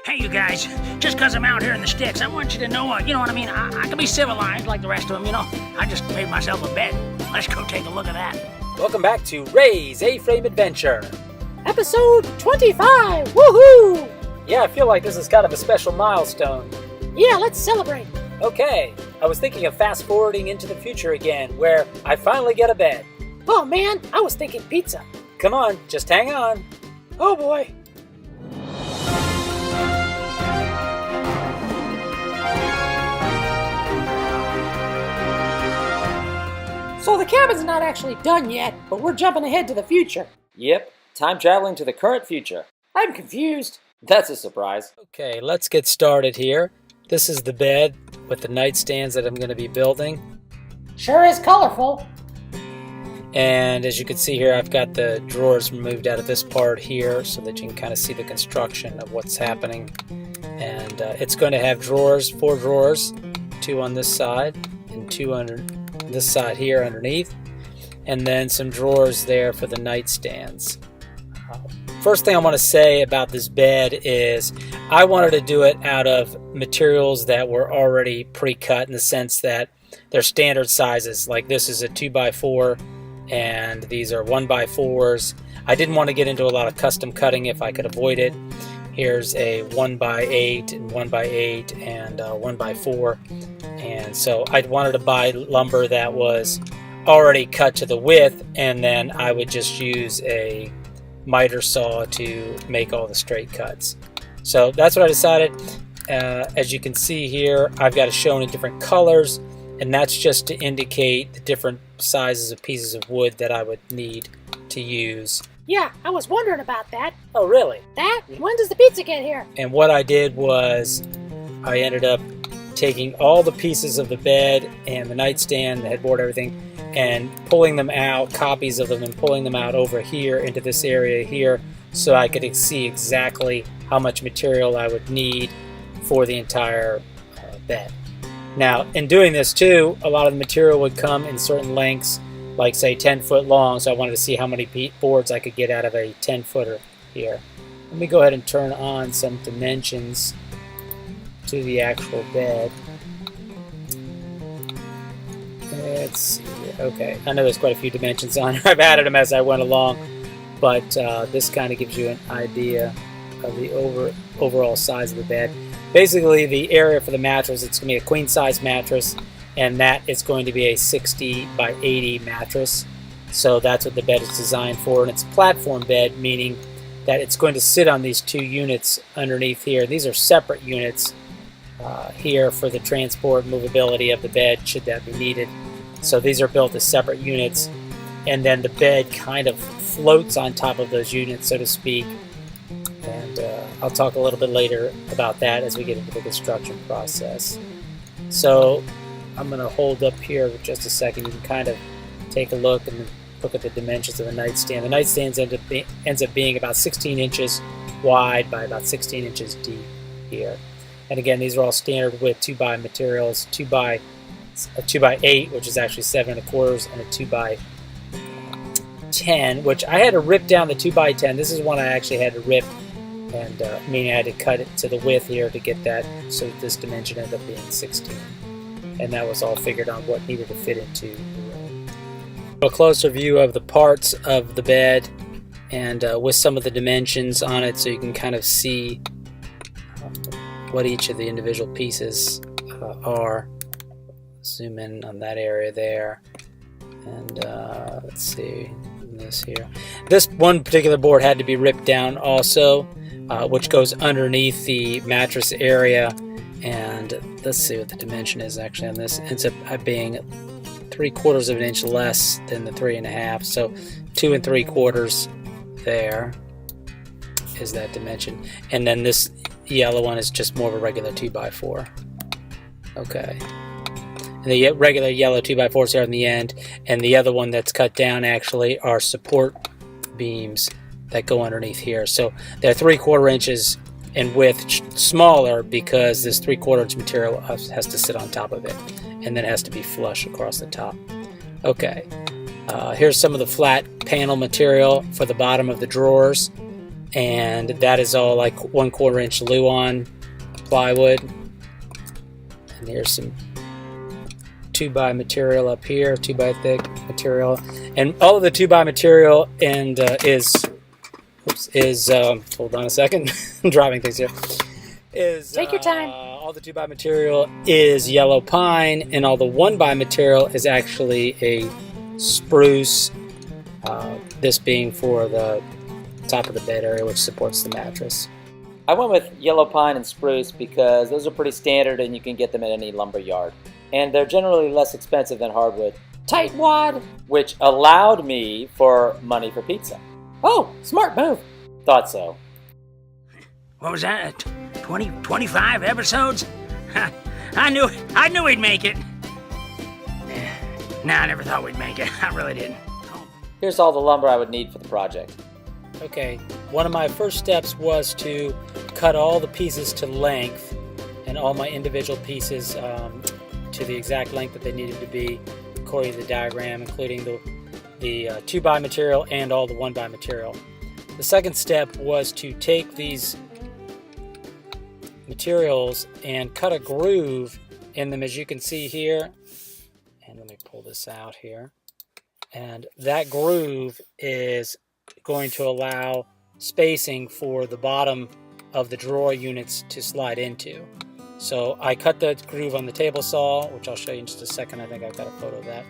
Hey, you guys, just because I'm out here in the sticks, I want you to know, you know what I mean? I can be civilized like the rest of them, you know? I just made myself a bed. Let's go take a look at that. Welcome back to Ray's A-Frame Adventure. Episode 25! Woohoo! Yeah, I feel like this is kind of a special milestone. Yeah, let's celebrate. Okay, I was thinking of fast forwarding into the future again, where I finally get a bed. Oh man, I was thinking pizza. Come on, just hang on. Oh boy. So the cabin's not actually done yet, but we're jumping ahead to the future. Yep, time traveling to the current future. I'm confused. That's a surprise. Okay, let's get started here. This is the bed with the nightstands that I'm going to be building. Sure is colorful. And as you can see here, I've got the drawers moved out of this part here so that you can kind of see the construction of what's happening. And it's going to have drawers, 4 drawers, 2 on this side and 2 under this side here underneath, and then some drawers there for the nightstands. First thing I want to say about this bed is I wanted to do it out of materials that were already pre-cut, in the sense that they're standard sizes. Like this is a 2x4 and these are 1x4s. I didn't want to get into a lot of custom cutting if I could avoid it. Here's a 1x8 and 1x8 and 1x4, and so I wanted to buy lumber that was already cut to the width, and then I would just use a miter saw to make all the straight cuts. So that's what I decided. As you can see here, I've got it shown in different colors, and that's just to indicate the different sizes of pieces of wood that I would need to use. Yeah, I was wondering about that. Oh, really? That? When does the pizza get here? And what I did was I ended up taking all the pieces of the bed and the nightstand, the headboard, everything, and pulling them out, copies of them, and pulling them out over here into this area here so I could see exactly how much material I would need for the entire bed. Now, in doing this too, a lot of the material would come in certain lengths, like say 10 foot long, so I wanted to see how many boards I could get out of a 10 footer here. Let me go ahead and turn on some dimensions to the actual bed. Let's see here. Okay, I know there's quite a few dimensions on here. I've added them as I went along, but this kind of gives you an idea of the overall size of the bed. Basically, the area for the mattress, it's going to be a queen size mattress, and that is going to be a 60 by 80 mattress. So that's what the bed is designed for, and it's a platform bed, meaning that it's going to sit on these 2 units underneath here. These are separate units here for the transport and movability of the bed should that be needed. So these are built as separate units, and then the bed kind of floats on top of those units, so to speak. And I'll talk a little bit later about that as we get into the construction process. So I'm going to hold up here for just a second. You can kind of take a look and look at the dimensions of the nightstand. The nightstand ends up being about 16 inches wide by about 16 inches deep here. And again, these are all standard width 2x materials, a 2x8, which is actually 7 1/4, and a 2x10, which I had to rip down the 2x10. This is one I actually had to rip, and meaning I had to cut it to the width here to get that, so this dimension ended up being 16. And that was all figured on what needed to fit into the room. A closer view of the parts of the bed, and with some of the dimensions on it, so you can kind of see what each of the individual pieces are. Zoom in on that area there, and let's see this here. This one particular board had to be ripped down also, which goes underneath the mattress area. And let's see what the dimension is actually on this. It ends up being 3/4 of an inch less than the 3.5, so 2 3/4 there is that dimension. And then this yellow one is just more of a regular 2x4. Okay. And the regular yellow 2x4s here on the end, and the other one that's cut down actually are support beams that go underneath here. So they're 3/4 inches in width, smaller, because this 3/4 inch material has to sit on top of it, and then it has to be flush across the top. Okay, here's some of the flat panel material for the bottom of the drawers, and that is all like 1/4 inch Luan plywood. And here's some 2x material up here, 2x thick material, and all of the 2x material and is hold on a second, I'm driving things here. Take your time. All the 2x material is yellow pine, and all the 1x material is actually a spruce. This being for the top of the bed area, which supports the mattress. I went with yellow pine and spruce because those are pretty standard and you can get them at any lumber yard. And they're generally less expensive than hardwood, Tight wad. which allowed me for money for pizza. Oh, smart move. Thought so. What was that? 25 episodes? I knew we'd make it. Nah, I never thought we'd make it. I really didn't. Here's all the lumber I would need for the project. Okay, one of my first steps was to cut all the pieces to length, and all my individual pieces to the exact length that they needed to be according to the diagram, including the 2x material and all the 1x material. The second step was to take these materials and cut a groove in them, as you can see here. And let me pull this out here. And that groove is going to allow spacing for the bottom of the drawer units to slide into. So I cut the groove on the table saw, which I'll show you in just a second. I think I've got a photo of that.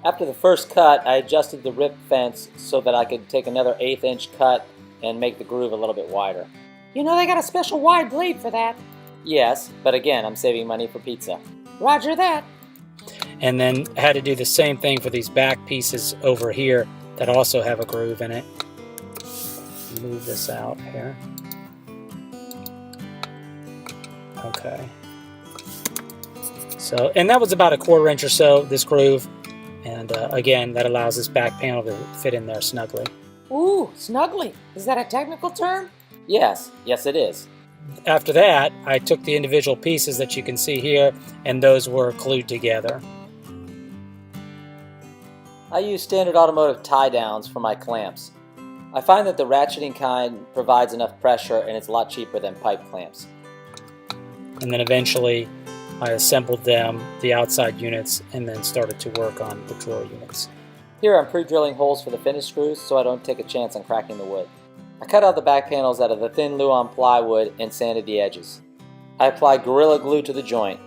After the first cut, I adjusted the rip fence so that I could take another 1/8 inch cut and make the groove a little bit wider. You know they got a special wide blade for that. Yes, but again, I'm saving money for pizza. Roger that. And then I had to do the same thing for these back pieces over here that also have a groove in it. Move this out here. Okay. So, and that was about 1/4 inch or so, this groove. And again, that allows this back panel to fit in there snugly. Ooh, snuggly. Is that a technical term? Yes it is. After that, I took the individual pieces that you can see here, and those were glued together. I use standard automotive tie downs for my clamps. I find that the ratcheting kind provides enough pressure and it's a lot cheaper than pipe clamps. And then eventually I assembled them, the outside units, and then started to work on the drawer units. Here I'm pre-drilling holes for the finish screws so I don't take a chance on cracking the wood. I cut out the back panels out of the thin Luan plywood and sanded the edges. I applied Gorilla Glue to the joint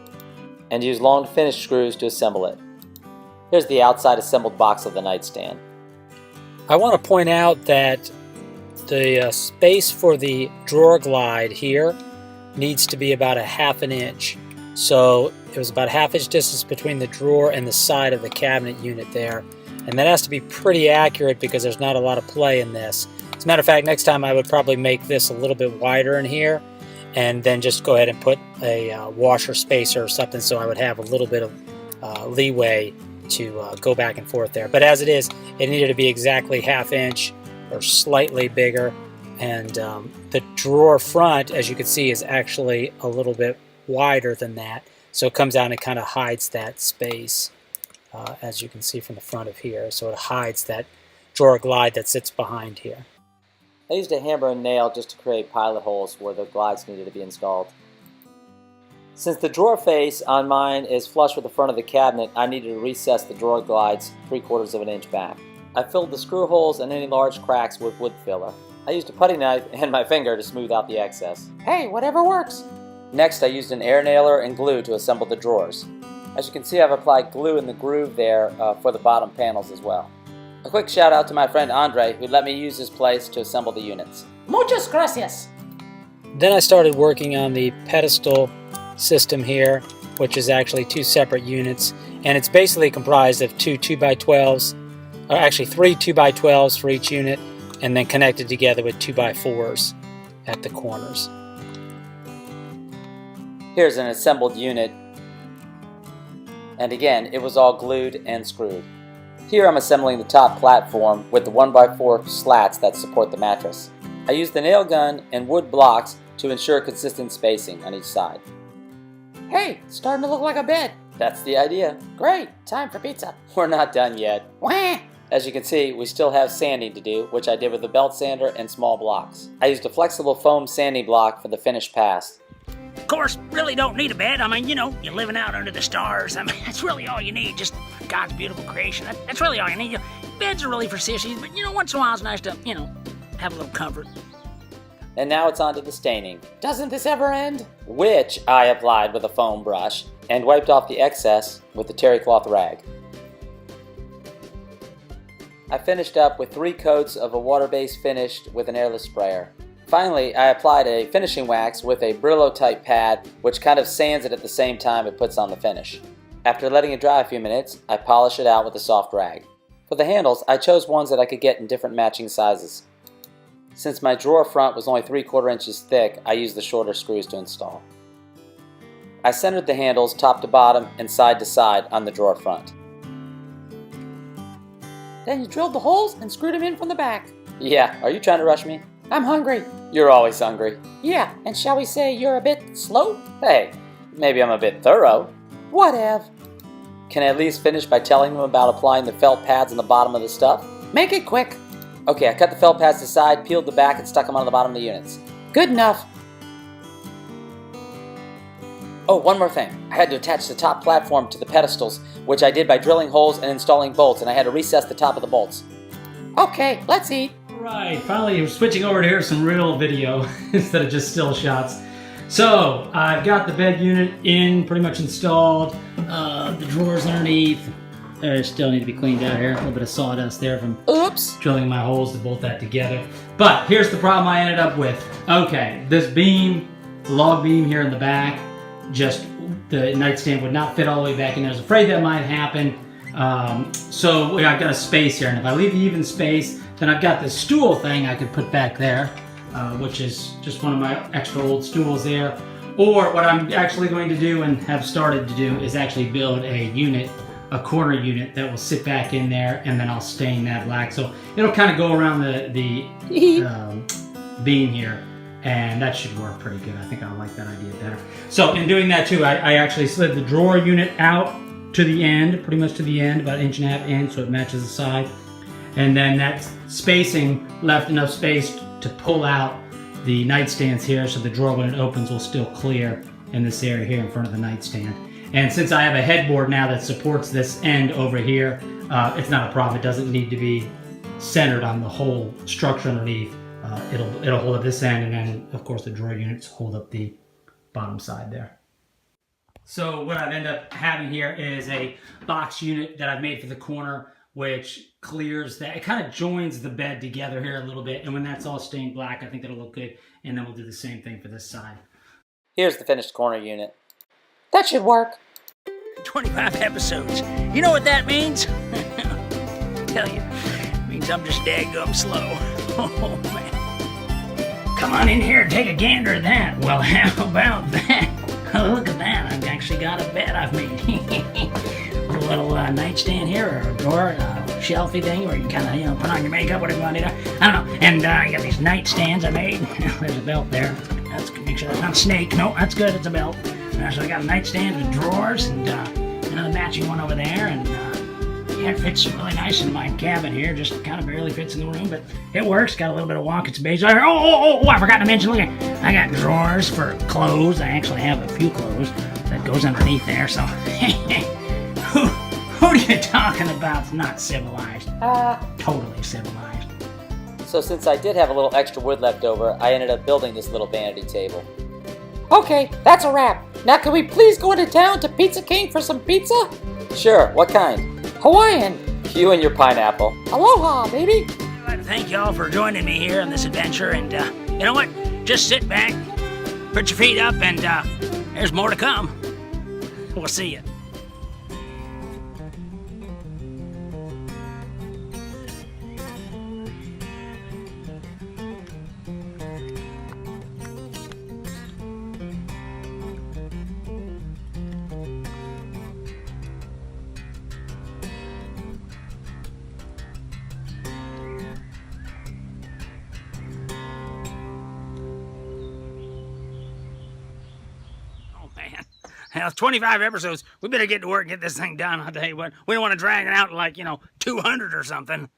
and used long finish screws to assemble it. Here's the outside assembled box of the nightstand. I want to point out that the space for the drawer glide here needs to be about 1/2 inch. So it was about 1/2 inch distance between the drawer and the side of the cabinet unit there. And that has to be pretty accurate because there's not a lot of play in this. As a matter of fact, next time I would probably make this a little bit wider in here and then just go ahead and put a washer spacer or something so I would have a little bit of leeway to go back and forth there. But as it is, it needed to be exactly 1/2 inch or slightly bigger. And the drawer front, as you can see, is actually a little bit wider than that. So it comes down and kind of hides that space, as you can see from the front of here. So it hides that drawer glide that sits behind here. I used a hammer and nail just to create pilot holes where the glides needed to be installed. Since the drawer face on mine is flush with the front of the cabinet, I needed to recess the drawer glides 3/4 of an inch back. I filled the screw holes and any large cracks with wood filler. I used a putty knife and my finger to smooth out the excess. Hey, whatever works. Next, I used an air nailer and glue to assemble the drawers. As you can see, I've applied glue in the groove there for the bottom panels as well. A quick shout out to my friend Andre, who let me use his place to assemble the units. Muchas gracias. Then I started working on the pedestal system here, which is actually 2 separate units, and it's basically comprised of 2 2x12s, or actually 3 2x12s for each unit, and then connected together with 2x4s at the corners. Here's an assembled unit, and again, it was all glued and screwed. Here I'm assembling the top platform with the 1x4 slats that support the mattress. I used the nail gun and wood blocks to ensure consistent spacing on each side. Hey, it's starting to look like a bed. That's the idea. Great, time for pizza. We're not done yet. Wah! As you can see, we still have sanding to do, which I did with a belt sander and small blocks. I used a flexible foam sanding block for the finished pass. Of course, really don't need a bed. I mean, you know, you're living out under the stars. I mean, that's really all you need. Just God's beautiful creation. That's really all you need. Beds are really for sissies, but, you know, once in a while it's nice to, you know, have a little comfort. And now it's on to the staining, Doesn't this ever end? which I applied with a foam brush and wiped off the excess with the terry cloth rag. I finished up with 3 coats of a water-based finish with an airless sprayer. Finally, I applied a finishing wax with a Brillo-type pad, which kind of sands it at the same time it puts on the finish. After letting it dry a few minutes, I polish it out with a soft rag. For the handles, I chose ones that I could get in different matching sizes. Since my drawer front was only 3/4 inches thick, I used the shorter screws to install. I centered the handles top to bottom and side to side on the drawer front. Then you drilled the holes and screwed them in from the back. Yeah, are you trying to rush me? I'm hungry. You're always hungry. Yeah, and shall we say you're a bit slow? Hey, maybe I'm a bit thorough. Whatever. Can I at least finish by telling them about applying the felt pads on the bottom of the stuff? Make it quick. Okay, I cut the felt pads to the side, peeled the back, and stuck them on the bottom of the units. Good enough. Oh, one more thing. I had to attach the top platform to the pedestals, which I did by drilling holes and installing bolts, and I had to recess the top of the bolts. Okay, let's eat. Right, finally we're switching over to hear some real video instead of just still shots. So, I've got the bed unit in, pretty much installed. The drawers underneath, they still need to be cleaned out here. A little bit of sawdust there from Oops. drilling my holes to bolt that together. But here's the problem I ended up with. Okay, this beam, the log beam here in the back, just the nightstand would not fit all the way back in there. I was afraid that might happen. So I've got a space here, and if I leave the even space, then I've got this stool thing I could put back there, which is just one of my extra old stools there. Or what I'm actually going to do and have started to do is actually build a unit, a corner unit that will sit back in there, and then I'll stain that black. So it'll kind of go around the beam here, and that should work pretty good. I think I like that idea better. So in doing that too, I actually slid the drawer unit out to the end, pretty much to the end, about 1.5 inches in, so it matches the side. And then that spacing left enough space to pull out the nightstands here, so the drawer when it opens will still clear in this area here in front of the nightstand. And since I have a headboard now that supports this end over here, it's not a problem. It doesn't need to be centered on the whole structure underneath. It'll hold up this end, and then of course the drawer units hold up the bottom side there. So what I've ended up having here is a box unit that I've made for the corner, which clears that. It kind of joins the bed together here a little bit, and when that's all stained black, I think that'll look good. And then we'll do the same thing for this side. Here's the finished corner unit. That should work. 25 episodes. You know what that means? Tell you, it means I'm just daggum slow. Oh, man. Come on in here and take a gander at that. Well, how about that? Oh, look at that. I've actually got a bed I've made. A little nightstand here, or a drawer, shelfy thing where you can kind of, put on your makeup, whatever you want to do. I don't know. And I got these nightstands I made. There's a belt there. Let's make sure that's not a snake. No, that's good. It's a belt. So I got a nightstand with drawers and another matching one over there. And yeah, it fits really nice in my cabin here. Just kind of barely fits in the room, but it works. Got a little bit of walk-in space. Oh, I forgot to mention, look, I got drawers for clothes. I actually have a few clothes that goes underneath there. So who are you talking about? It's not civilized. Totally civilized. So since I did have a little extra wood left over, I ended up building this little vanity table. Okay, that's a wrap. Now can we please go into town to Pizza King for some pizza? Sure, what kind? Hawaiian. You and your pineapple. Aloha, baby. I'd like to thank y'all for joining me here on this adventure. And you know what? Just sit back, put your feet up, and there's more to come. We'll see you. Hell, 25 episodes. We better get to work and get this thing done. I'll tell you what. We don't want to drag it out to like, 200 or something.